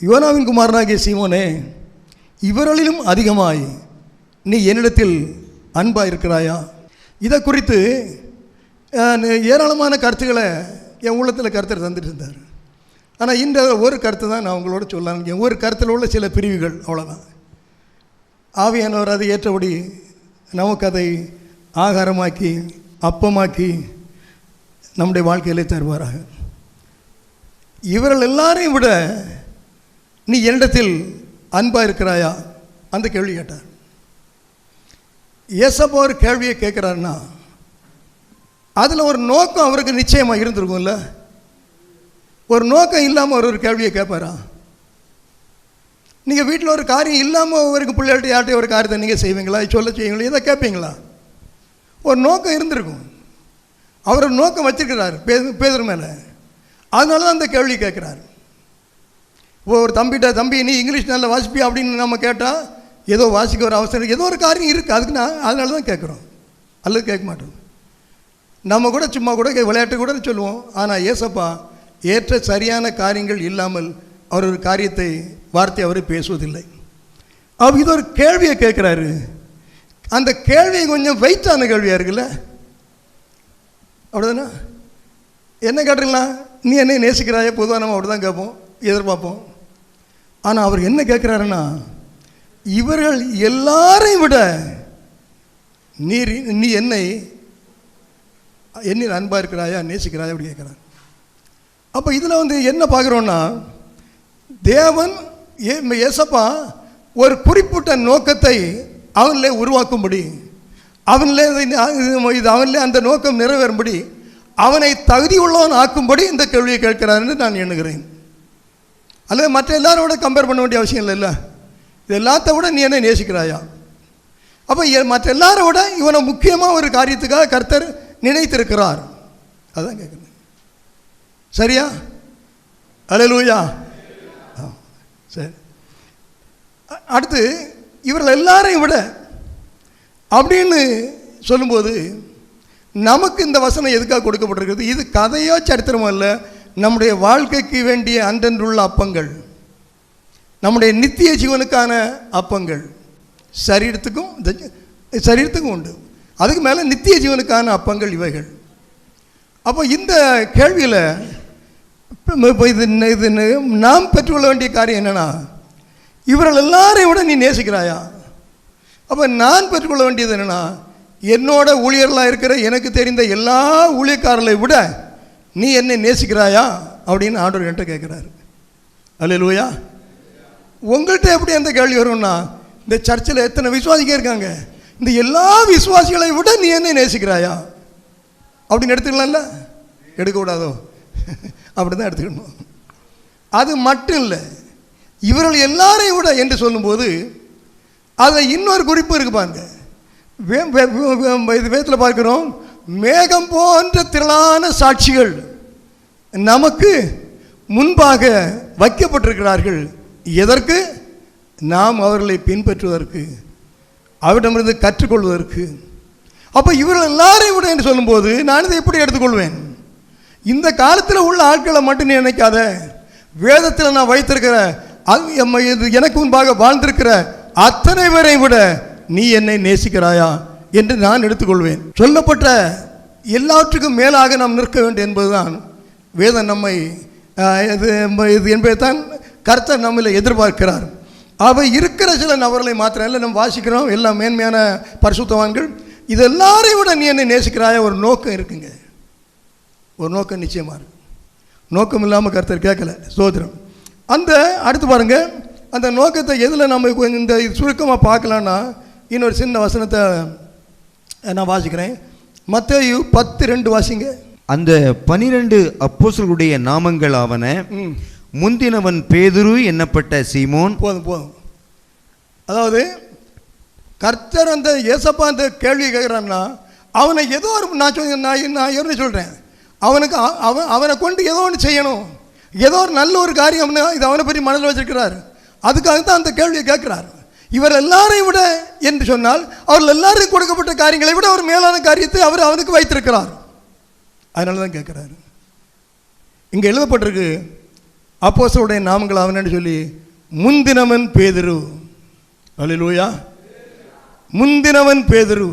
யோனாவின் குமாரனாகிய சீமோனே, இவர்களிலும் அதிகமாய் நீ என்னிடத்தில் அன்பாக இருக்கிறாயா? இதை குறித்து ஏராளமான கருத்துக்களை என் உள்ளத்தில் கருத்தை தந்துட்டு இருந்தார். ஆனால் இந்த ஒரு கருத்து தான் நான் உங்களோட சொல்லலான்னு. ஒரு கருத்தில் உள்ள சில பிரிவுகள், அவ்வளோதான். ஆவியானவர் அதை ஏற்றபடி நமக்கு அதை ஆகாரமாக்கி அப்பமாக்கி நம்முடைய வாழ்க்கையிலே தருவாராக. இவர்கள் எல்லாரையும் விட நீ என்னிடத்தில் அன்பாக இருக்கிறாயா? அந்த கேள்வி கேட்டார். ஏசப்பா ஒரு கேள்வியை கேட்குறாருன்னா அதில் ஒரு நோக்கம் அவருக்கு நிச்சயமாக இருந்திருக்கும்ல. ஒரு நோக்கம் இல்லாமல் அவர் ஒரு கேள்வியை கேட்பாரா? நீங்கள் வீட்டில் ஒரு காரியம் இல்லாமல் ஒவ்வொருக்கு பிள்ளைகள்ட்ட யார்கிட்ட ஒரு காரியத்தை நீங்கள் செய்வீங்களா, சொல்ல செய்வீங்களா, இதை கேட்பீங்களா? ஒரு நோக்கம் இருந்திருக்கும். அவர் ஒரு நோக்கம் வச்சிருக்கிறார் பேதுரு மேலே. அதனால தான் அந்த கேள்வி கேட்குறாரு. ஒரு தம்பி நீ இங்கிலீஷ் நல்லா வாசிப்பியா அப்படின்னு நம்ம கேட்டால் ஏதோ வாசிக்க ஒரு அவசரம், ஏதோ ஒரு காரியம் இருக்குது, அதுக்கு அதனால தான் கேட்குறோம், அல்லது கேட்க மாட்டோம். நம்ம கூட சும்மா கூட விளையாட்டு கூட சொல்லுவோம். ஆனால் ஏசப்பா ஏற்ற சரியான காரியங்கள் இல்லாமல் அவர் ஒரு வார்த்தை அவர் பேசுவதில்லை. அவர் இது ஒரு கேள்வியை கேட்குறாரு. அந்த கேள்வியை கொஞ்சம் வெயிட்டான கேள்வியாக இருக்குல்ல, அப்படிதானே? என்ன கேட்டுங்களா, நீ என்னை நேசிக்கிறாயே? பொதுவாக நம்ம அப்படி தான் கேட்போம், எதிர்பார்ப்போம். ஆனால் அவர் என்ன கேட்குறாருன்னா, இவர்கள் எல்லாரையும் விட நீ என்னில் அன்பாக இருக்கிறாயா, நேசிக்கிறாயா அப்படி கேட்குறாரு. அப்போ இதில் என்ன பார்க்குறோன்னா, தேவன் ஏசப்பா ஒரு குறிப்பிட்ட நோக்கத்தை அவனிலே உருவாக்கும்படி, அவனிலே அந்த நோக்கம் நிறைவேறும்படி, அவனை தகுதி உள்ளவன் ஆக்கும்படி இந்த கேள்வியை கேட்கிறார் என்று நான் எண்ணுகிறேன். அல்லது மற்ற எல்லாரோட கம்பேர் பண்ண வேண்டிய அவசியம் இல்லை. இது எல்லாத்த விட நீ என்ன நேசிக்கிறாயா? அப்போ மற்ற எல்லாரை விட இவனை முக்கியமாக ஒரு காரியத்துக்காக கர்த்தர் நினைத்திருக்கிறார். அதான் கேட்குறேன். சரியா? அல்லேலூயா. சரி, அடுத்து இவர்கள் எல்லாரையும் விட அப்படின்னு சொல்லும்போது நமக்கு இந்த வசனம் எதுக்காக கொடுக்கப்பட்டிருக்கிறது? இது கதையோ சரித்திரமோ அல்ல, நம்முடைய வாழ்க்கைக்கு வேண்டிய அன்றன்றுள்ள அப்பங்கள், நம்முடைய நித்திய ஜீவனுக்கான அப்பங்கள். சரீரத்துக்கும் உண்டு, அதுக்கு மேலே நித்திய ஜீவனுக்கான அப்பங்கள் இவைகள். அப்போ இந்த கேள்வியில் இது நாம் பெற்றுக்கொள்ள வேண்டிய காரியம் என்னென்னா, இவர்கள் எல்லாரையும் விட நீ நேசிக்கிறாயா? அப்போ நான் பெற்றுக்கொள்ள வேண்டியது என்னென்னா, என்னோட ஊழியர்களாக இருக்கிற எனக்கு தெரிந்த எல்லா ஊழியக்காரர்களை விட நீ என்னை நேசிக்கிறாயா அப்படின்னு ஆண்டவர் என்கிட்ட கேட்குறாரு. அல்லேலூயா. உங்கள்கிட்ட எப்படி அந்த கேள்வி வரும்னா, இந்த சர்ச்சில் எத்தனை விசுவாசிக்க இருக்காங்க, இந்த எல்லா விசுவாசிகளை விட நீ என்னை நேசிக்கிறாயா அப்படின்னு எடுத்துக்கலாம்ல? எடுக்கக்கூடாதோ? அப்படி தான் எடுத்துக்கணும். அது மட்டும் இல்லை, இவர்கள் எல்லாரையும் விட என்று சொல்லும்போது அதில் இன்னொரு குறிப்பு இருக்கு பாருங்க. இது வேதத்தில் பார்க்கிறோம், மேகம் போன்ற திரளான சாட்சிகள் நமக்கு முன்பாக வைக்கப்பட்டிருக்கிறார்கள். எதற்கு? நாம் அவர்களை பின்பற்றுவதற்கு, அவரிடமிருந்து கற்றுக்கொள்வதற்கு. அப்போ இவர்கள் எல்லாரையும் விட என்று சொல்லும்போது நான் இதை எப்படி எடுத்துக்கொள்வேன்? இந்த காலத்தில் உள்ள ஆட்களை மட்டும் நினைக்காத, வேதத்தில் நான் வைத்திருக்கிற எனக்கு முன்பாக வாழ்ந்திருக்கிற அத்தனை பேரை விட நீ என்னை நேசிக்கிறாயா என்று நான் எடுத்துக்கொள்வேன். சொல்லப்பட்ட எல்லாவற்றுக்கும் மேலாக நாம் நிற்க வேண்டும் என்பதுதான் வேதம் நம்மை என்பதைத்தான் கர்த்தர் நம்மளை எதிர்பார்க்கிறார். அவை இருக்கிற சில நபர்களை மாத்திரம் இல்லை, நம்ம வாசிக்கிறோம் எல்லாம் மேன்மையான பரிசுத்தவான்கள். இது எல்லாரையும் விட நீ என்னை நேசிக்கிறாயா? ஒரு நோக்கம் இருக்குங்க, ஒரு நோக்கம் நிச்சயமாக இருக்கு. நோக்கம் இல்லாமல் கர்த்தர் கேட்கல. ஸ்தோத்திரம். அந்த அடுத்து பாருங்க, அந்த நோக்கத்தை எதில் நம்ம இந்த சுருக்கமாக பார்க்கலான்னா, இன்னொரு சின்ன வசனத்தை நான் வாசிக்கிறேன். மத்தேயு 10:2 வாசிங்க. அந்த 12 அப்போஸ்தலர்களுடைய நாமங்கள் ஆவன: முந்தினவன் பேதுரு என்னப்பட்ட சீமோன். போதும். அதாவது கர்த்தர் அந்த ஏசப்பா அந்த கேள்வி கேட்குறான்னா, அவனை ஏதோ ஒரு நான் என்ன சொல்கிறேன், அவனை கொண்டு ஏதோ ஒன்று செய்யணும், ஏதோ ஒரு நல்ல ஒரு காரியம் இது அவனை பற்றி மனதில் வச்சிருக்கிறார். அதுக்காகத்தான் அந்த கேள்வியை கேட்குறார். இவர் எல்லாரையும் விட என்று சொன்னால் அவர்கள் எல்லாருக்கும் கொடுக்கப்பட்ட காரியங்களை விட ஒரு மேலான காரியத்தை அவர் அவனுக்கு வைத்திருக்கிறார். அதனால தான் கேட்குறாரு. இங்கே எழுதப்பட்டிருக்கு, அப்போஸ்தலருடைய நாமங்கள் அவனன்னு சொல்லி முந்தினவன் பேதுரு. அல்லேலூயா. முந்தினவன் பேதுரு,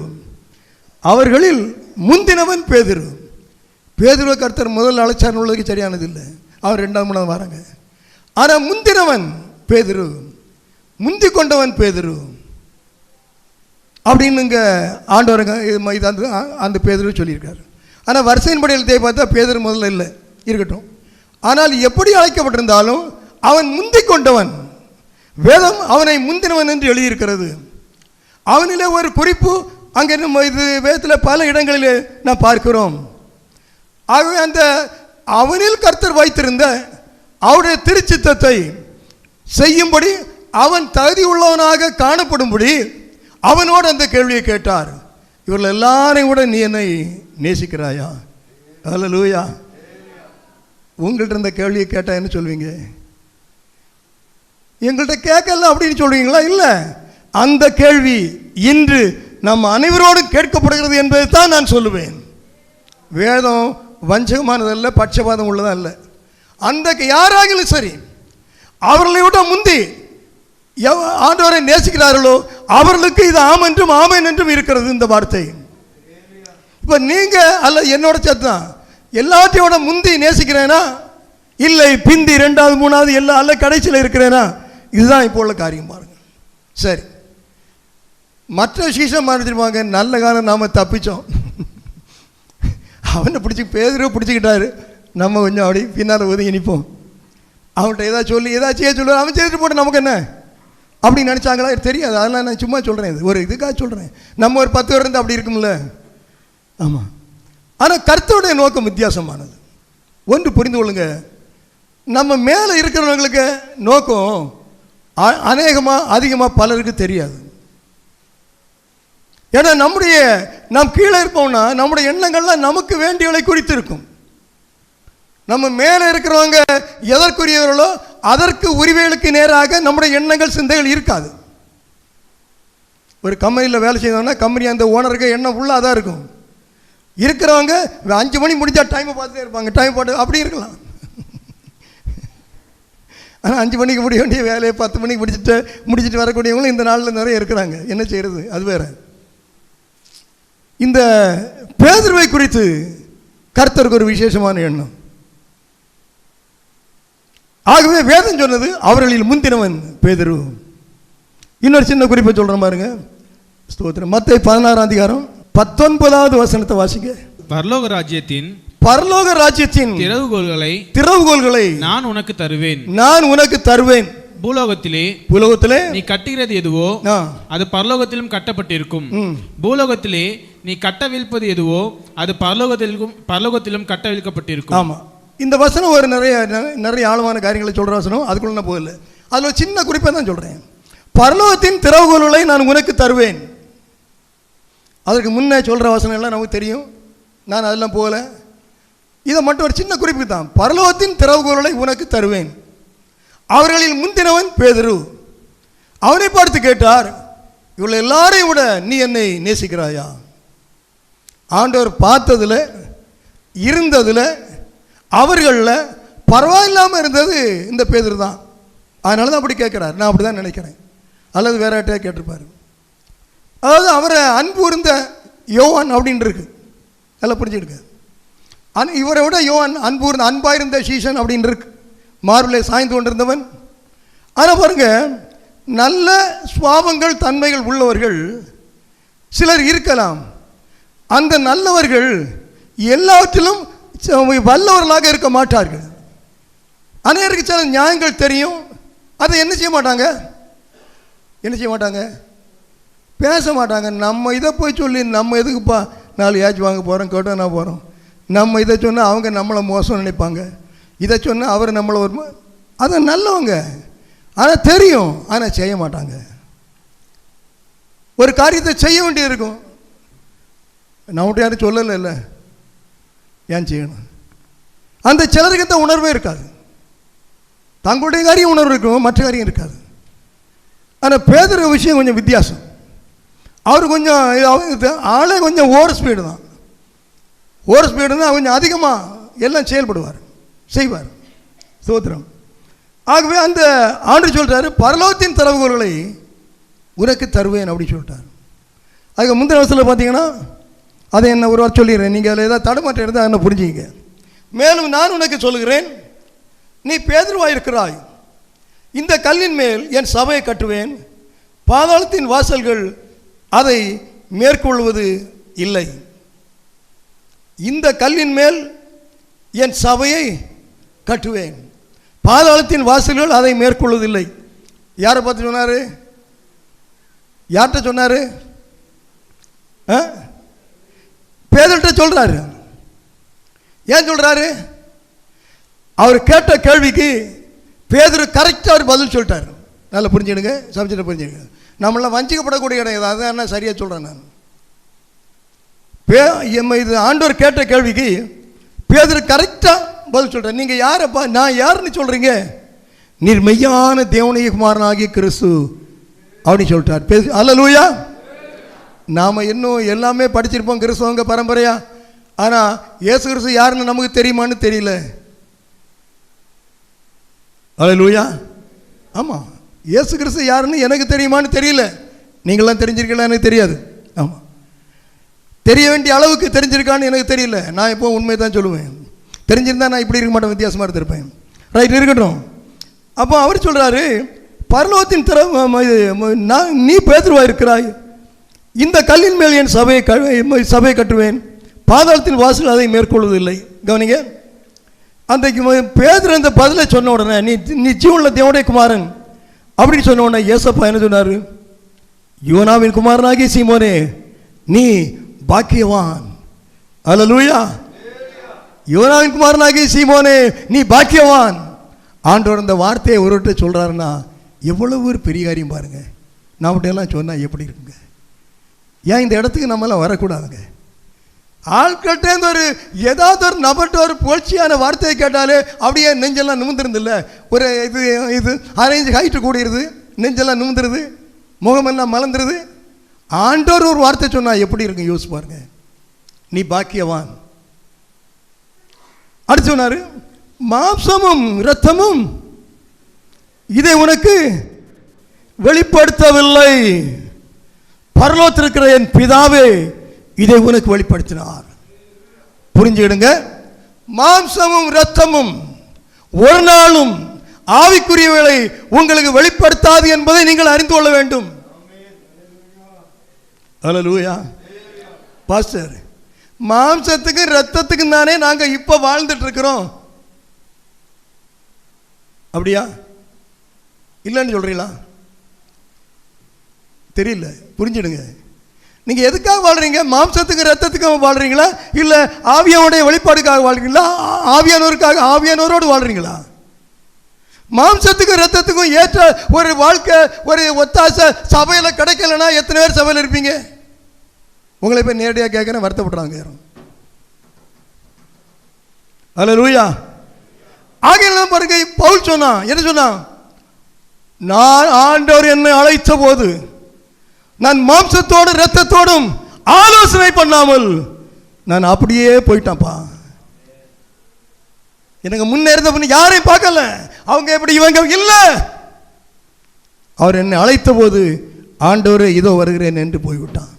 அவர்களில் முந்தினவன் பேதுரு. பேதுருவை கர்த்தர் முதல் அழைச்சார் உள்ளதுக்கு சரியானது இல்லை, அவர் 2ஆம் 3ஆம் வராங்க. ஆனால் முந்தினவன் பேதுரு, முந்தி கொண்டவன் பேதுரு அப்படின்னு இங்கே ஆண்டவருங்க இது அந்த பேதுரு சொல்லியிருக்காரு. ஆனால் வரிசையின்படி எழுதியை பார்த்தா பேதுரு முதல்ல இல்லை, இருக்கட்டும். ஆனால் எப்படி அழைக்கப்பட்டிருந்தாலும் அவன் முந்தி கொண்டவன். வேதம் அவனை முந்தினவன் என்று எழுதியிருக்கிறது. அவனிலே ஒரு குறிப்பு அங்கே இது வேதத்தில் பல இடங்களில் நான் பார்க்கிறோம். ஆகவே அந்த அவனில் கர்த்தர் வைத்திருந்த அவருடைய திருச்சித்தத்தை செய்யும்படி அவன் தகுதி உள்ளவனாக காணப்படும்படி அவனோடு அந்த கேள்வியை கேட்டார். இவர்கள் எல்லாரையும் கூட நீ என்னை நேசிக்கிறாயா? அல்லேலூயா. உங்கள்கிட்ட இந்த கேள்வியை கேட்டால் என்ன சொல்வீங்க? எங்கள்கிட்ட கேட்கல அப்படின்னு சொல்வீங்களா? இல்லை, அந்த கேள்வி இன்று நம்ம அனைவரோடும் கேட்கப்படுகிறது என்பதை தான் நான் சொல்லுவேன். வேதம் வஞ்சகமானதல்ல, பட்சபாதம் உள்ளதல்ல. அந்த யாராகிலும் சரி, அவர்களை விட முந்தி ஆண்டவரை நேசிக்கிறார்களோ அவர்களுக்கு இது ஆம் என்றும் ஆமேன் என்றும் இருக்கிறது இந்த வார்த்தை. இப்போ நீங்கள் அல்ல என்னோட சத்தம் எல்லாத்தையோட முந்தி நேசிக்கிறேனா, இல்லை பிந்தி 2வது 3வது எல்லாம் அல்ல கடைசியில் இருக்கிறேனா? இதுதான் இப்போ உள்ள காரியம் பாருங்க. சரி, மற்ற சீசம் மாறிச்சிருப்பாங்க. நல்ல காலம் நாம் தப்பிச்சோம். அவனை பிடிச்சி பேதுருவை பிடிச்சிக்கிட்டாரு, நம்ம கொஞ்சம் அப்படி பின்னால் ஒதுங்கி நிற்போம். அவன்கிட்ட ஏதாவது சொல்லி ஏதாச்சும் செய்ய சொல்லுவார், அவன் செய்துட்டு போட்டு நமக்கு என்ன அப்படின்னு நினச்சாங்களா தெரியாது. அதெல்லாம் நான் சும்மா சொல்கிறேன், இது ஒரு இதுக்காக சொல்கிறேன். நம்ம ஒரு 10 பேர் இருந்து அப்படி இருக்கும்ல. ஆமாம். ஆனால் கர்த்தருடைய நோக்கம் வித்தியாசமானது. ஒன்று புரிந்து கொள்ளுங்க, நம்ம மேலே இருக்கிறவங்களுக்கு நோக்கம் அதிகமாக பலருக்கு தெரியாது. ஏன்னா நாம் கீழே இருப்போம்னா நம்முடைய எண்ணங்கள்லாம் நமக்கு வேண்டியவளை குறித்து இருக்கும். நம்ம மேலே இருக்கிறவங்க எதற்குரியவர்களோ அதற்கு உரிமைகளுக்கு நேராக நம்முடைய எண்ணங்கள் சிந்தைகள் இருக்காது. ஒரு கம்பெனியில் வேலை செய்தோம்னா கம்பெனி அந்த ஓனருக்கு எண்ணம் ஃபுல்லாக தான் இருக்கும். இருக்கிறவங்க 5 மணி முடிஞ்சா டைமை பார்த்துட்டே இருப்பாங்க, டைம் பார்த்து அப்படி இருக்கலாம். ஆனால் 5 மணிக்கு முடிய வேண்டிய வேலையை 10 மணிக்கு முடிச்சுட்டு வரக்கூடியவங்களும் இந்த நாளில் நிறைய இருக்கிறாங்க. என்ன செய்கிறது, அது வேற. இந்த பேதுருவை குறித்து கர்த்தருக்கு ஒரு விசேஷமான எண்ணம். ஆகவே வேதம் சொன்னது அவர்களில் முந்தினவன் பேதுரு. இன்னொரு சின்ன குறிப்பை சொல்கிறேன் பாருங்க. ஸ்தோத்திரம். மத்தேயு 16ஆம் அதிகாரம் 19வது வசனத்தை வாசிங்க. பரலோக ராஜ்யத்தின் திறவுகோல்களை நான் உனக்கு தருவேன். பூலோகத்திலே நீ கட்டுகிறது எதுவோ அது பரலோகத்திலும் கட்டப்பட்டிருக்கும். பூலோகத்திலே நீ கட்டவிழ்ப்பது எதுவோ அது பரலோகத்திலும் கட்டவிழ்க்கப்பட்டிருக்கும். ஆமா, இந்த வசனம் ஒரு நிறைய ஆழமான காரியங்களை சொல்ற வசனம். அதுக்குள்ள நான் போகல. அதுல ஒரு சின்ன குறிப்பை தான் சொல்றேன். பரலோகத்தின் திறவுகோல்களை நான் உனக்கு தருவேன். அதற்கு முன்னே சொல்ற வசனம் எல்லாம் நமக்கு தெரியும், நான் அதெல்லாம் போகல. இதை மட்டும் ஒரு சின்ன குறிப்பு தான். பரலோகத்தின் திறவுகோல்களை உனக்கு தருவேன். அவர்களில் முந்தினவன் பேதுரு. அவனை பார்த்து கேட்டார், இவள் எல்லாரையும் விட நீ என்னை நேசிக்கிறாயா? ஆண்டவர் பார்த்ததில் இருந்ததில் அவர்களில் பரவாயில்லாமல் இருந்தது இந்த பேதுரு தான். அதனால தான் அப்படி கேட்குறார். நான் அப்படி தான் நினைக்கிறேன், அல்லது வேற யார்ட்டையா கேட்டிருப்பார். அதாவது அவரை அன்பு இருந்த யோவான் அப்படின்னு இருக்கு, நல்லா புரிஞ்சுக்கிடுங்க. இவரை விட யோவான் அன்பாயிருந்த சீசன் அப்படின்னு இருக்கு, மார்பிலே சாய்ந்து கொண்டிருந்தவன். ஆனால் பாருங்க, நல்ல சுபாவங்கள் தன்மைகள் உள்ளவர்கள் சிலர் இருக்கலாம். அந்த நல்லவர்கள் எல்லாவற்றிலும் வல்லவர்களாக இருக்க மாட்டார்கள். அனைவருக்கு சில நியாயங்கள் தெரியும், அதை என்ன செய்ய மாட்டாங்க, பேச மாட்டாங்க. நம்ம இதை போய் சொல்லி நம்ம எதுக்குப்பா 4 ஏச்சு வாங்க போகிறோம், கேட்டால் நான் போகிறோம். நம்ம இதை சொன்னால் அவங்க நம்மளை மோசம் நினைப்பாங்க, இதை சொன்னால் அவர் நம்மளை ஒரு அதை நல்லவங்க, ஆனால் தெரியும், ஆனால் செய்ய மாட்டாங்க. ஒரு காரியத்தை செய்ய வேண்டியது இருக்கும், நம்மகிட்ட யாரும் சொல்லலை, இல்லை ஏன் செய்யணும். அந்த சிலருக்கு தான் உணர்வே இருக்காது. தங்களுடைய காரியம் உணர்வு இருக்கும், மற்ற காரியம் இருக்காது. ஆனால் பேதுரு விஷயம் கொஞ்சம் வித்தியாசம். அவர் கொஞ்சம் ஆளே கொஞ்சம் ஓவர் ஸ்பீடு தான். ஓவர் ஸ்பீடு தான் கொஞ்சம் அதிகமாக எல்லாம் செயல்படுவார், செய்வார். ஸ்தோத்திரம். ஆகவே அந்த ஆண்டு சொல்கிறாரு, பரலோகத்தின் திறவுகோல்களை உனக்கு தருவேன் அப்படி சொல்லிட்டார். அதுக்கு முந்தின வருஷத்தில் பார்த்தீங்கன்னா அதை என்ன ஒரு வாரம் சொல்லிடுறேன், நீங்கள் அதில் ஏதாவது தடுமாற்றம் இருந்தால் என்ன புரிஞ்சுங்க. மேலும் நான் உனக்கு சொல்லுகிறேன், நீ பேதுருவாயிருக்கிறாய், இந்த கல்லின் மேல் என் சபையை கட்டுவேன், பாதாளத்தின் வாசல்கள் அதை மேற்கொள்வது இல்லை. இந்த கல்லின் மேல் என் சபையை கட்டுவேன், பாதாளத்தின் வாசல்கள் அதை மேற்கொள்வதில்லை. யாரை பார்த்து சொன்னார்? யார்கிட்ட சொன்னார்? பேதுருட்ட சொல்றாரு. ஏன் சொல்றாரு? அவர் கேட்ட கேள்விக்கு பேதுரு கரெக்டாக அவர் பதில் சொல்லிட்டார். நல்லா புரிஞ்சுடுங்க, சப்ஜெக்டை புரிஞ்சுடுங்க. நம்மளாம் வஞ்சிக்கப்படக்கூடிய இடம் அதான் என்ன சரியாக சொல்கிறேன் நான். இது ஆண்டவர் கேட்ட கேள்விக்கு பேதுரு கரெக்டாக பதில் சொல்கிறேன். நீங்கள் யாரப்பா, நான் யாருன்னு சொல்கிறீங்க? நீர் மெய்யான தேவனுடைய குமாரனாகிய கிறிஸ்து அப்படின்னு சொல்லிட்டார். அல்லேலூயா. நாம் இன்னும் எல்லாமே படிச்சிருப்போம் கிறிஸ்தவங்க பரம்பரையா, ஆனால் இயேசு கிறிஸ்து யாருன்னு நமக்கு தெரியுமான்னு தெரியல. அல்லேலூயா. ஆமாம், இயேசு கிறிஸ்து யாருன்னு எனக்கு தெரியுமான்னு தெரியல. நீங்களாம் தெரிஞ்சிருக்கீங்களா? எனக்கு தெரியாது. ஆமாம், தெரிய வேண்டிய அளவுக்கு தெரிஞ்சிருக்கான்னு எனக்கு தெரியல. நான் இப்போ உண்மையை தான் சொல்லுவேன். தெரிஞ்சிருந்தா நான் இப்படி இருக்க மாட்டேன், வித்தியாசமாக இருந்திருப்பேன். ரைட், இருக்கட்டும். அப்போ அவர் சொல்கிறாரு, பரலோகத்தின் நீ பேதுருவாய் இருக்கிறாய், இந்த கல்லின் மேல் என் சபையை கட்டுவேன், பாதாளத்தின் வாசல் அதை மேற்கொள்வதில்லை. கவனிங்க, அன்றைக்கு பேதுரு அந்த பதிலை சொன்ன உடனே நீ ஜீவனுள்ள தேவனுடைய குமாரன் அப்படின்னு சொன்ன உடனே ஏசப்பா என்ன சொன்னார்? யோனாவின் குமாரனாகிய சீமோனே, நீ பாக்கியவான். அல்லேலூயா. யோனாவின் குமாரனாகிய சீமோனே, நீ பாக்கியவான். ஆண்டவர் அந்த வார்த்தையை ஒருவர்கிட்ட சொல்கிறாருன்னா எவ்வளவு ஒரு பெரிய காரியம் பாருங்க. நம்மகிட்டெல்லாம் சொன்னால் எப்படி இருக்குங்க? ஏன் இந்த இடத்துக்கு நம்மளாம் வரக்கூடாதுங்க? ஆட்கள்கிட்ட ஒரு ஏதாவது ஒரு நபர்கிட்ட ஒரு புகழ்ச்சியான வார்த்தையை கேட்டாலே அப்படியே நெஞ்செல்லாம் நிமிர்ந்துருந்தில்ல, ஒரு இது 1.5 இன்ச் ஹைட்டு கூடிடுது, நெஞ்செல்லாம் நிமிர்ந்துருது, முகமெல்லாம் மலர்ந்துருது. ஆண்டவர் ஒரு வார்த்தை சொன்னால் எப்படி இருக்கு யோசிச்சு பாருங்க. நீ பாக்கியவான். அடுத்து சொன்னார், மாம்சமும் இரத்தமும் இதை உனக்கு வெளிப்படுத்தவில்லை, பரலோகத்தில் இருக்கிற என் பிதாவே இதை உனக்கு வெளிப்படுத்தினார். புரிஞ்சுக்கிடுங்க, மாம்சமும் இரத்தமும் ஒரு நாளும் ஆவிக்குரியவர்களை உங்களுக்கு வெளிப்படுத்தாது என்பதை நீங்கள் அறிந்து கொள்ள வேண்டும். அல்லேலூயா. பாஸ்டர், மாம்சத்துக்கு இரத்தத்துக்கு தானே நாங்கள் இப்போ வாழ்ந்துட்டு இருக்கிறோம், அப்படியா? இல்லைன்னு சொல்றீங்களா? தெரியல, புரிஞ்சுடுங்க. நீங்க எதுக்காக வாழ்றீங்க? மாம்சத்துக்கு ரத்தத்துக்காக வாழ்றீங்களா, இல்ல ஆவியானுடைய வெளிப்பாடுக்காக வாழ்றீங்களா, ஆவியானோருக்காக ஆவியானோரோடு வாழ்றீங்களா? மாம்சத்துக்கும் ரத்தத்துக்கும் ஏற்ற ஒரு வாழ்க்கை, ஒரு ஒத்தாசை சபையில கிடைக்கலன்னா எத்தனை பேர் சபையில் இருப்பீங்க? உங்களை போய் நேரடியாக கேட்கிறேன், வருத்தப்படுறாங்க. அல்லேலூயா. ஆகையால் பாருங்க, பவுல் சொன்னான், என்ன சொன்னான்? நான் ஆண்டவர் என்னை அழைத்த போது நான் மாம்சத்தோடு இரத்தத்தோடும் ஆலோசனை பண்ணாமல் நான் அப்படியே போயிட்டான்ப்பா. எனக்கு முன்னே இருந்த பொண்ணு யாரையும் பார்க்கல, அவங்க எப்படி இவங்க இல்ல. அவர் என்னை அழைத்த போது ஆண்டவரே இதோ வருகிறேன் என்று போய்விட்டான்.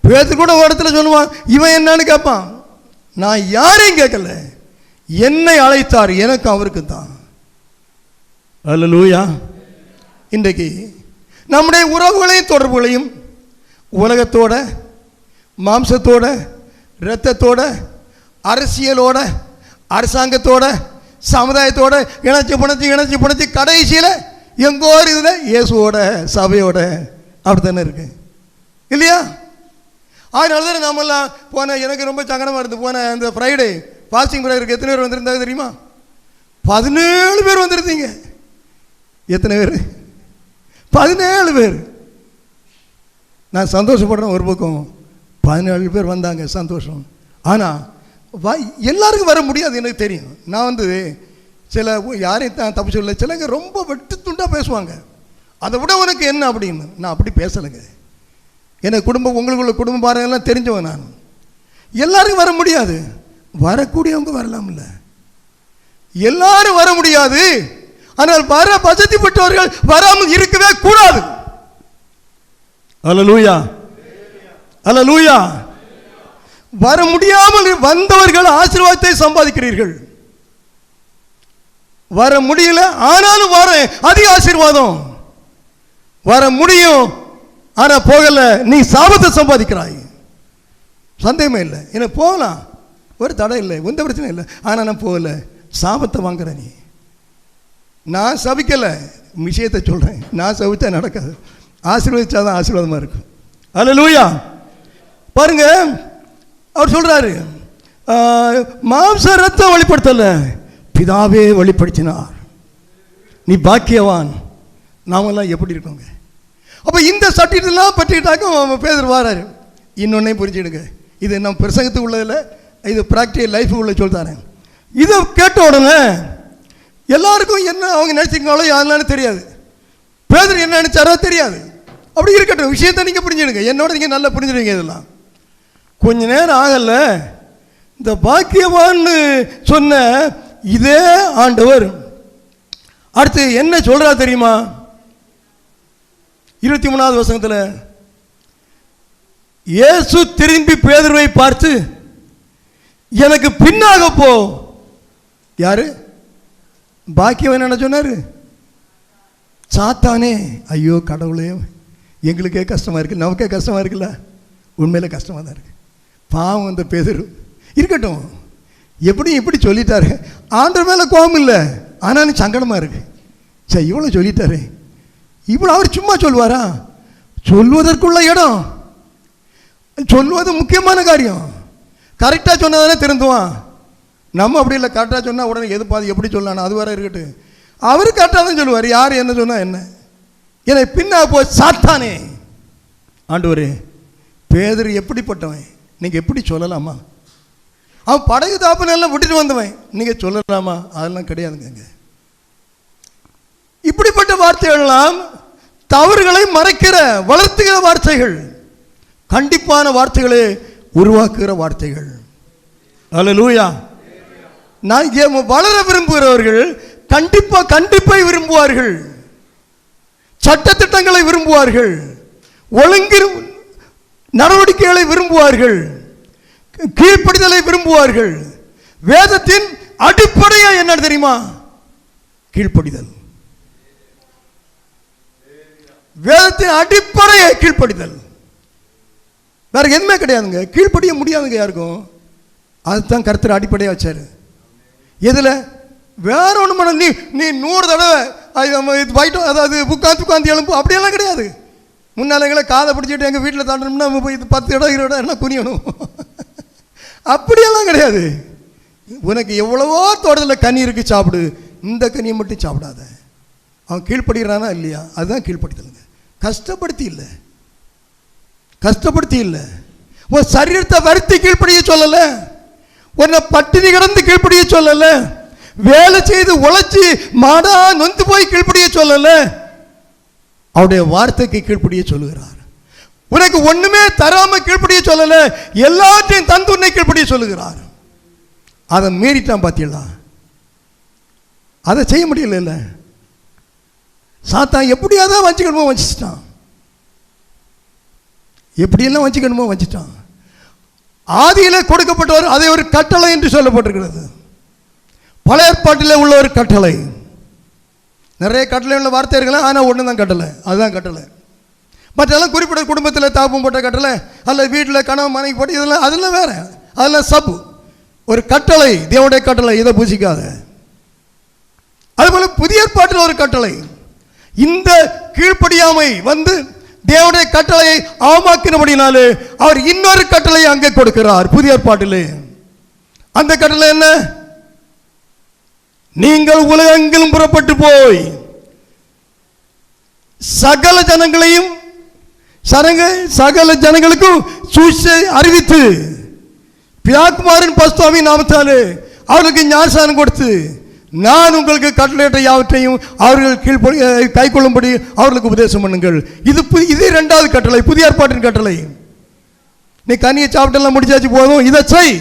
பேது கூட ஒரு இடத்துல சொல்லுவான், இவன் என்னன்னு கேட்பான். நான் யாரையும் கேட்கல, என்னை அழைத்தார், எனக்கு அவருக்கு தான். அல்லேலூயா. இன்றைக்கு நம்முடைய உறவுகளையும் தொடர்புகளையும் உலகத்தோட, மாம்சத்தோட, இரத்தத்தோட, அரசியலோட, அரசாங்கத்தோட, சமுதாயத்தோட இணைச்சு பிணைச்சி கடைசியில் எங்கோ இருக்குதுல இயேசுவோட சபையோட அப்படித்தானே இருக்கு, இல்லையா? அதனால தான் நம்மெல்லாம் போன, எனக்கு ரொம்ப சங்கடமாக இருந்து போன அந்த ஃப்ரைடே ஃபாஸ்டிங் ப்ரேயருக்கு எத்தனை பேர் வந்திருந்தாங்க தெரியுமா? 17 பேர் வந்திருந்தீங்க. எத்தனை பேர்? 17 பேர். நான் சந்தோஷப்படுறேன். ஒரு பக்கம் 17 பேர் வந்தாங்க, சந்தோஷம். ஆனால் எல்லாருக்கும் வர முடியாது, எனக்கு தெரியும். நான் சில யாரையும் தான் தப்பு சொல்லலை, சிலங்க ரொம்ப வெட்டு துண்டாக பேசுவாங்க. அதை விட உனக்கு என்ன அப்படின்னு. நான் அப்படி பேசலைங்க. எனக்கு குடும்பம், உங்களுக்குள்ள குடும்ப பாருங்கெல்லாம் தெரிஞ்சவன் நான். எல்லாருக்கும் வர முடியாது, வரக்கூடியவங்க வரலாம். இல்லை, எல்லாரும் வர முடியாது, ஆனால் வர வசதிப்பட்டவர்கள் வராமல் இருக்கவே கூடாது. அல்லேலூயா, அல்லேலூயா. வர முடியாமல் வந்தவர்கள் ஆசீர்வாதத்தை சம்பாதிக்கிறீர்கள். வர முடியல ஆனாலும் வர அதிக ஆசீர்வாதம். வர முடியும் ஆனா போகல, நீ சாபத்தை சம்பாதிக்கிறாய். சந்தேகமே இல்லை, எனக்கு போகலாம், ஒரு தடை இல்லை, எந்த பிரச்சனை இல்லை. ஆனால் நான் போகல, சாபத்தை வாங்குற நீ. நான் சபிக்கலை, விஷயத்தை சொல்கிறேன். நான் சபிச்சா நடக்காது, ஆசீர்வதிச்சாதான் ஆசீர்வாதமாக இருக்கும். அல்லேலூயா. பாருங்க, அவர் சொல்கிறாரு, மாம்ச ரத்தம் வெளிப்படுத்தல, பிதாவே வெளிப்படுத்தினார். நீ பாக்கியவான். நாமெல்லாம் எப்படி இருக்கோங்க? அப்போ இந்த சட்டிலாம் பற்றிக்கிட்டாக்க பேதர் வராரு. இன்னொன்னே புரிஞ்சுடுங்க, இது நம்ம பிரசங்கத்துக்கு உள்ளதில்லை, இது ப்ராக்டிகல் லைஃப் உள்ள சொல்லித்தாரேன். இதை கேட்ட உடனே எல்லாருக்கும் என்ன அவங்க நினச்சிக்கனாலோ யாருனாலும் தெரியாது. பேதர் என்ன நினைச்சாரோ தெரியாது. அப்படி இருக்கட்டும், விஷயத்தை நீங்கள் புரிஞ்சுடுங்க, என்னோட நீங்கள் நல்லா புரிஞ்சுடுவீங்க. இதெல்லாம் கொஞ்ச நேரம் ஆகல, இந்த பாக்கியவான்னு சொன்ன இதே ஆண்டவர் அடுத்து என்ன சொல்றா தெரியுமா? 23வது வசனத்தில் இயேசு திரும்பி பேதுருவை பார்த்து, எனக்கு பின்னாக போ. யாரு? பாக்கியவன் என்ன சொன்னாரு? சாத்தானே. ஐயோ கடவுளே, எங்களுக்கே கஷ்டமா இருக்கு, நமக்கே கஷ்டமா இருக்குல்ல. உண்மையில கஷ்டமா தான் இருக்கு. பாவம் அந்த பேதுரு. இருக்கட்டும், எப்படி சொல்லிட்டாரு. ஆண்டவர் மேல கோபம் இல்லை, ஆனாலும் சங்கடமா இருக்கு. சரி, இவ்வளோ சொல்லிட்டாரு, இவ்வளோ அவர் சும்மா சொல்லுவாரா? சொல்வதற்குள்ள இடம், சொல்வது முக்கியமான காரியம். கரெக்டாக சொன்னதானே திருந்துவான். நம்ம அப்படி இல்லை, கரெக்டாக சொன்னால் உடனே எது பாதி எப்படி சொல்லலாம், அது வேற இருக்கட்டு. அவர் கரெக்டாக தான் சொல்லுவார், யார் என்ன சொன்னால் என்ன. என்னை பின்னா போ சாத்தானே. ஆண்டவரே, பேதுரு எப்படிப்பட்டவன், நீங்கள் எப்படி சொல்லலாமா? அவன் படகு தாப்பனை எல்லாம் விட்டுட்டு வந்தவன், நீங்கள் சொல்லலாமா? அதெல்லாம் கிடையாதுங்க. இப்படிப்பட்ட வார்த்தைகள்லாம் தவறுகளை மறைக்கிற வளர்த்துகிற வார்த்தைகள், கண்டிப்பான வார்த்தைகளை உருவாக்குகிற வார்த்தைகள். அல்லேலூயா. நான் வளர விரும்புகிறவர்கள் கண்டிப்பை விரும்புவார்கள், சட்டத்திட்டங்களை விரும்புவார்கள், ஒழுங்கு நடவடிக்கைகளை விரும்புவார்கள், கீழ்ப்படிதலை விரும்புவார்கள். வேதத்தின் அடிப்படையா என்ன தெரியுமா? கீழ்ப்படிதல். வேதத்தின் அடிப்படையை கீழ்ப்படிதல், வேற எதுவுமே கிடையாதுங்க. கீழ்ப்படிய முடியாதுங்க யாருக்கும். அதுதான் கர்த்தர் அடிப்படையாக வச்சாரு. எதில்? வேற ஒன்று பண்ண, நீ 100 தடவை வைட்டோம், அதாவது உட்காந்து எழும்பு, அப்படியெல்லாம் கிடையாது. முன்னால எங்களை காதை பிடிச்சிட்டு எங்கள் வீட்டில் தாண்டணும்னா 10 இடம் 20 இடம் எல்லாம் குனியணும், அப்படியெல்லாம் கிடையாது. உனக்கு எவ்வளவோ தோட்டத்தில் கனி இருக்கு, சாப்பிடு, இந்த கனியை மட்டும் சாப்பிடாத. அவன் கீழ்ப்படுகிறானா இல்லையா? அதுதான் கீழ்ப்படுத்தலுங்க. கஷ்டப்படுத்தி இல்லை, உன் சரீரத்தை வருத்தி கீழ்ப்படிய சொல்லல, உன்னை பட்டினி கிடந்து கீழ்ப்படிய சொல்லல, வேலை செய்து உழைச்சி மாடா நொந்து போய் கீழ்ப்படிய சொல்லல, அவருடைய வார்த்தைக்கு கீழ்ப்படிய சொல்லுகிறார். உனக்கு ஒண்ணுமே தராம கீழ்ப்படிய சொல்லல, எல்லாத்தையும் தந்து உன்னை கீழ்ப்படிய சொல்லுகிறார். அதை மீறிட்டான் பார்த்தீங்களா? அதை செய்ய முடியல. சாத்தான் எப்படியாதான் வச்சுக்கணுமோ வச்சுட்டான், எப்படியெல்லாம் வச்சுக்கணுமோ வச்சுட்டான். ஆதியிலே கொடுக்கப்பட்டவர் அதை ஒரு கட்டளை என்று சொல்லப்பட்டிருக்கிறது. பழைய ஏற்பாட்டில் உள்ள ஒரு கட்டளை. நிறைய கட்டளை உள்ள வார்த்தை இருக்கலாம், ஆனால் ஒன்று தான் கட்டளை, அதுதான் கட்டளை. மற்றெல்லாம் குறிப்பிட்ட குடும்பத்தில் தாப்பம் போட்ட கட்டளை, அல்ல வீட்டில் கணவன் மனைவி போட்டு, இதெல்லாம் அதெல்லாம் வேற, அதெல்லாம் சப்பு. ஒரு கட்டளை, தேவனுடைய கட்டளை, இதை பூசிக்காத. அதுபோல புதிய ஏற்பாட்டில் ஒரு கட்டளை. இந்த கீழ்ப்படியாமை வந்து தேவனுடைய கட்டளையை அவமாக்கினபடினாலே அவர் இன்னொரு கட்டளை அங்கே கொடுக்கிறார் புதிய ஏற்பாட்டிலே. அந்த கட்டளை என்ன? நீங்கள் உலகெங்கிலும் புறப்பட்டு போய் சகல ஜனங்களுக்கும் சுவிசேஷத்தை அறிவித்து பிதாகுமாரன் பரிசுத்தாவின் நாமத்தாலே அவர்களுக்கு ஞானஸ்நானம் கொடுத்து நான் உங்களுக்கு கட்டளையிட்ட யாவற்றையும் அவர்கள் கை கொள்ளும்படி அவர்களுக்கு உபதேசம் பண்ணுங்கள். இது 2வது கட்டளை, புதிய ஏற்பாட்டின் கட்டளை. நீ கனியை சாப்பிட்டெல்லாம் முடிச்சாச்சு, போதும், இதை செய்.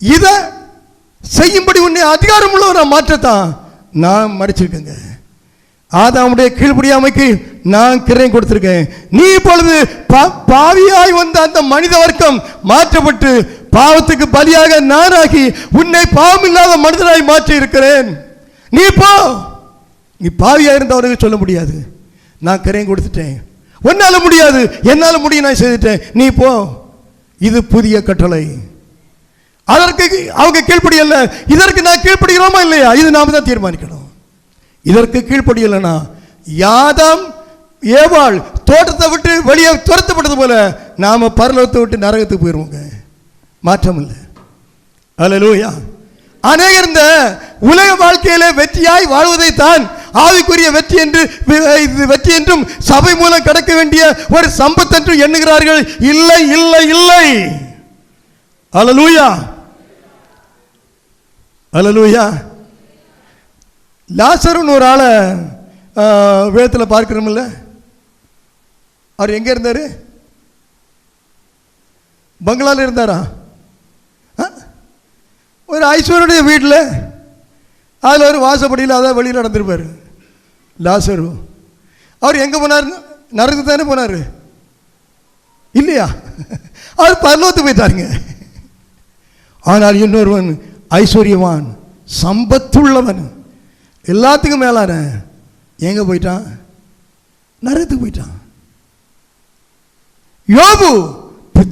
இதை செய்யும்படி உன்னை அதிகாரம் உள்ளவரை மாற்றத்தான் நான் மறைச்சிருக்கேங்க. ஆதாமுடைய கீழ்ப்படியாமைக்கு நான் கிரயம் கொடுத்திருக்கேன். நீ இப்பொழுது பாவியாய் வந்த அந்த மனித வர்க்கம் மாற்றப்பட்டு பாவத்துக்கு பலியாக நானாகி உன்னை பாவம் இல்லாத மனிதனாய் மாற்றி இருக்கிறேன். நீ போ. நீ பாவியா இருந்தவனுக்கு சொல்ல முடியாது, நான் கிரயம் கொடுத்துட்டேன். உன்னால முடியாது, என்னால முடியும், நான் செய்துட்டேன், நீ போ. இது புதிய கட்டளை. அதற்கு அவங்க கீழ்ப்படியல்ல, இதற்கு நான் கீழ்ப்படுகிறோமா இல்லையா, இது நாம தான் தீர்மானிக்கணும். இதற்கு கீழ்ப்படியலைன்னா யாதாம் ஏவாள் தோட்டத்தை விட்டு வெளியே துரத்தப்பட்டது போல நாம பரலோகத்தை விட்டு நரகத்துக்கு போயிருவோங்க. மாற்றம் இல்லை. அல்லேலூயா. அநேகர் இந்த உலக வாழ்க்கையில வெற்றியாய் வாழ்வதைத்தான் ஆவிக்குரிய வெற்றி என்று வெற்றி என்றும் சபை மூலம் கிடைக்க வேண்டிய ஒரு சம்பத் என்றும் எண்ணுகிறார்கள். இல்லை இல்லை இல்லை. அல்லேலூயா அல்லேலூயா. லாசருன்னு ஒரு ஆளை வேதத்தில் பார்க்கிறோம்ல, அவர் எங்கே இருந்தார்? பங்களாவில் இருந்தாரா? ஒரு ஐஸ்வர்யுடைய வீட்டில், அதில் ஒரு வாசப்படியில் அதான் வெளியில் நடந்திருப்பார் லாசரு. அவர் எங்கே போனார்? நரகத்துக்கு தானே போனார் இல்லையா? அவர் பரலோகத்துக்கு போயிட்டாருங்க. ஆனால் இன்னொருவன் ஐஸ்வர்யவான், சம்பத்துள்ளவன், எல்லாத்துக்கும் மேலான, எங்க போயிட்டான்? நரகத்துக்கு போயிட்டான். யோபு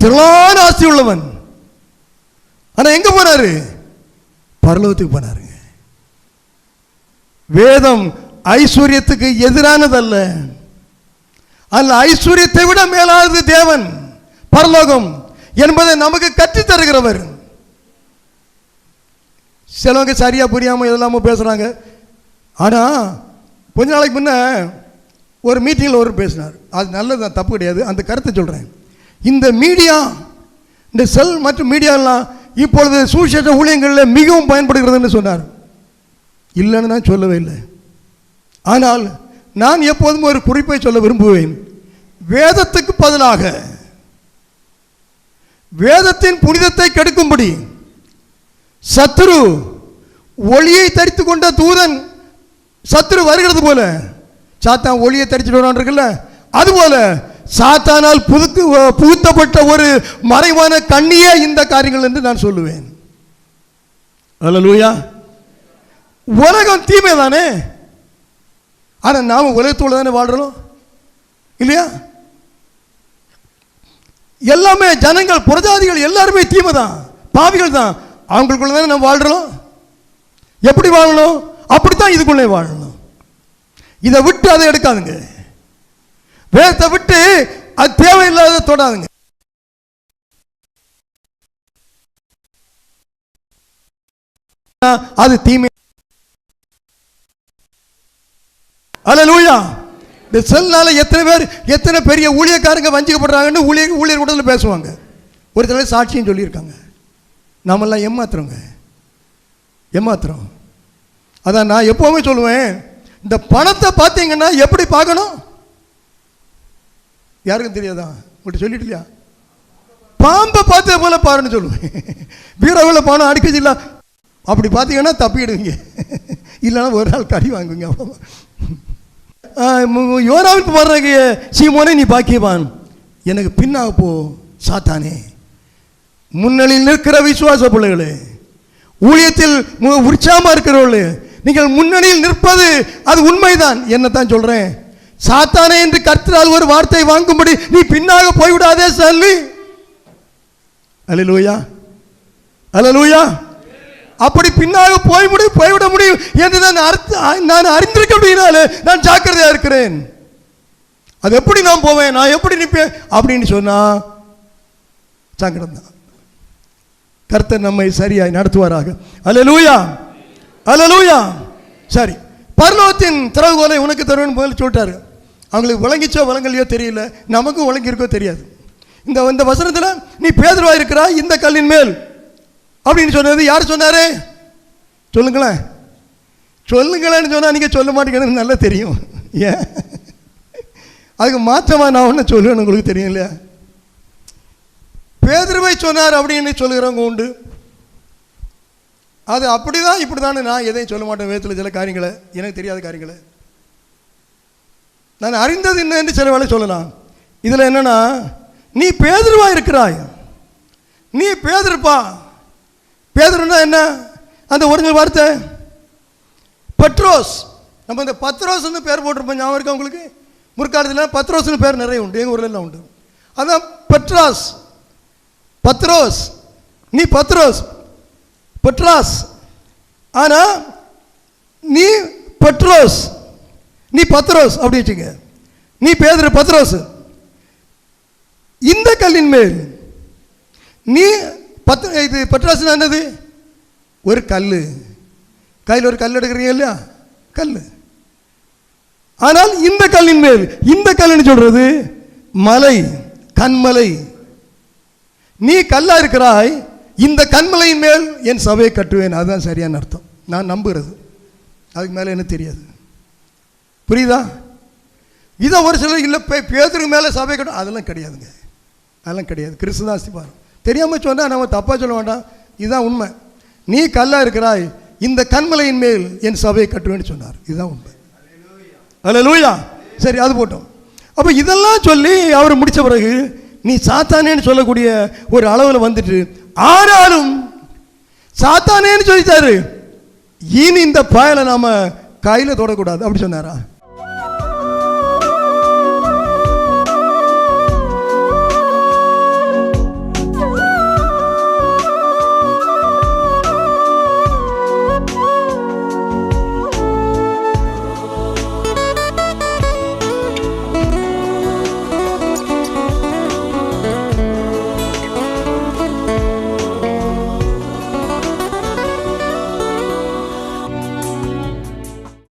திரளான ஆஸ்தி உள்ளவன், ஆனா எங்க போனாரு? பரலோகத்துக்கு போனாருங்க. வேதம் ஐஸ்வர்யத்துக்கு எதிரானதல்ல. அல்ல, ஐஸ்வர்யத்தை விட மேலானது தேவன், பரலோகம் என்பதை நமக்கு கற்றுத் தருகிறவர். சிலவங்க சரியா புரியாம இதெல்லாம பேசுறாங்க. ஆனால் கொஞ்ச நாளைக்கு முன்ன ஒரு மீட்டிங்கில் ஒரு பேசினார், அது நல்லது, தப்பு கிடையாது, அந்த கருத்தை சொல்கிறேன். இந்த மீடியா, இந்த செல் மற்றும் மீடியாலாம் இப்பொழுது சுவிசேஷ ஊழியங்களில் மிகவும் பயன்படுகிறதுன்னு சொன்னார். இல்லைன்னு நான் சொல்லவே இல்லை. ஆனால் நான் எப்போதும் ஒரு குறிப்பை சொல்ல விரும்புவேன். வேதத்துக்கு பதிலாக வேதத்தின் புனிதத்தை கெடுக்கும்படி சத்துரு ஒளியை தரித்து கொண்ட தூதன், சத்துரு வருகிறது போல சாத்தான் ஒளியை தரிச்சுட்டு வரான் இருக்குல்ல, அதுபோல சாத்தானால் புகுத்தப்பட்ட ஒரு மறைவான கண்ணியே இந்த காரியங்கள் என்று நான் சொல்லுவேன். அல்லேலூயா. உலகம் தீமை தானே, ஆனால் நாம் உலகத்தோடு தானே வாழ்றோம் இல்லையா? எல்லாமே ஜனங்கள், புறஜாதிகள் எல்லாருமே தீமை தான், பாவிகள் தான். அவங்களுக்குள்ள தானே நம்ம வாழ்றோம். எப்படி வாழணும்? அப்படித்தான் இதுக்குள்ளே வாழணும். இதை விட்டு அதை எடுக்காதுங்க. வேதத்தை விட்டு அது தேவையில்லாத தொடாதுங்க. அது தீமை. அல்லேலூயா. இந்த செல்னால எத்தனை பெரிய ஊழியக்காரங்க வஞ்சிக்கப்படுறாங்கன்னு ஊழியர் கூடல பேசுவாங்க. ஒரு தடவை சாட்சியம் சொல்லியிருக்காங்க. நாமெல்லாம் ஏமாத்துறோம். அதான் நான் எப்பவுமே சொல்லுவேன், இந்த பணத்தை பார்த்தீங்கன்னா எப்படி பார்க்கணும்? யாருக்கும் தெரியாதா? உங்கள்கிட்ட சொல்லிட்டு இல்லையா? பாம்பை பார்த்த போல பாருன்னு சொல்லுவேன். பீரோவில் பணம் அடிக்கச்சு இல்லை, அப்படி பார்த்தீங்கன்னா தப்பிடுவீங்க, இல்லைன்னா ஒரு நாள் கறி வாங்குவீங்க. யோனாவுக்கு வர்றீங்க, சீமோனே நீ பாக்கியவான், எனக்கு பின்னாக போ சாத்தானே. முன்னணியில் நிற்கிற விசுவாச பிள்ளைகளே, ஊழியத்தில் உற்சாகமா இருக்கிறவர்களே, நீங்கள் முன்னணியில் நிற்பது அது உண்மைதான். என்னத்தான் சொல்றேன், சாத்தானே என்று கர்த்தரால் ஒரு வார்த்தை வாங்கும்படி நீ பின்னாக போய்விடாதே சொல்லி. அல்லேலூயா, அல்லேலூயா. அப்படி பின்னாக போய்விட முடியும் என்று நான் அறிந்திருக்க அப்படின்னாலே நான் ஜாக்கிரதையா இருக்கிறேன். அது எப்படி நான் போவேன், நான் எப்படி நிற்பேன் அப்படின்னு சொன்னா சங்கடம் தான். கர்த்தர் நம்மை சரியாய் நடத்துவாராக. அல்லேலூயா, அல்லேலூயா. சரி, பரலோகத்தின் திறவுகோலை உனக்கு தருவேன்னு முதல்ல சொல்லிட்டாரு. அவங்களுக்கு விளங்கிச்சோ விளங்கலையோ தெரியல, நமக்கும் விளங்கியிருக்கோ தெரியாது. இந்த வசனத்தில் நீ பேதுருவா இருக்கிறா இந்த கல்லின் மேல் அப்படின்னு சொன்னது யார் சொன்னாரு? சொல்லுங்களேன்னு சொன்னா நீங்க சொல்ல மாட்டேங்கிறது நல்லா தெரியும். ஏன் அதுக்கு மாற்றமா நான் ஒன்று சொல்லுவேன், உங்களுக்கு தெரியும் இல்லையா? பேதுருவை சொன்னார் அப்படின்னு சொல்லுகிறவங்க உண்டு. அது அப்படிதான் இப்படிதான் நான் எதையும் சொல்ல மாட்டேன். வேதத்தில் சில காரியங்களை, எனக்கு தெரியாத காரியங்களை நான் அறிந்தது என்னன்னு சில வேலை சொல்லலாம். இதில் என்னன்னா, நீ பேதுருவா இருக்கிறாய், நீ பேதுருப்பா. பேதுருன்னா என்ன? அந்த ஒரிஜினல் வார்த்தை பத்ரோஸ். நம்ம இந்த பத்ரோஸ்னு பேர் போட்டிருப்போம், ஞாபகம் இருக்கா உங்களுக்கு? முற்காலத்தில் பத்ரோஸ்னு பேர் நிறைய உண்டு, எங்கள் ஊரில் எல்லாம் உண்டு. அதான் பத்ராஸ், பத்ரோஸ். நீ பத்ரோஸ், பத்ராஸ். ஆனா நீ பத்ரோஸ், நீ பத்ரோஸ் அப்படி வச்சுங்க. நீ பேதுரு, பத்ரோஸ். இந்த கல்லின் மேல் நீ இது பத்ராஸ் என்னது? ஒரு கல். கையில் ஒரு கல் எடுக்கிறீங்க இல்லையா, கல். ஆனால் இந்த கல்லின் மேல், இந்த கல்லுன்னு சொல்றது மலை, கண்மலை. நீ கல்லா இருக்கிறாய், இந்த கண்மலையின் மேல் என் சபையை கட்டுவேன். அதுதான் சரியான அர்த்தம், நான் நம்புகிறது. அதுக்கு மேலே எனக்கு தெரியாது. புரியுதா? இதை ஒரு சிலர் இல்லை பேதுரு மேலே சபை கட்டும், அதெல்லாம் கிடையாதுங்க, அதெல்லாம் கிடையாது. கிறிஸ்துதான் சிபாரம். தெரியாமல் சொன்னால் நம்ம தப்பாக சொல்ல வேண்டாம், இதுதான் உண்மை. நீ கல்லா இருக்கிறாய், இந்த கண்மலையின் மேல் என் சபையை கட்டுவேன்னு சொன்னார். இதுதான் உண்மை. அல்லேலூயா. சரி, அது போட்டோம். அப்போ இதெல்லாம் சொல்லி அவர் முடித்த பிறகு நீ சாத்தானேன்னு சொல்லக்கூடிய ஒரு அளவில் வந்துட்டு, ஆனாலும் சாத்தானேன்னு சொல்லிட்டாரு, இனி இந்த பயலை நாம கையில் தொடக்கூடாது அப்படி சொன்னாரா?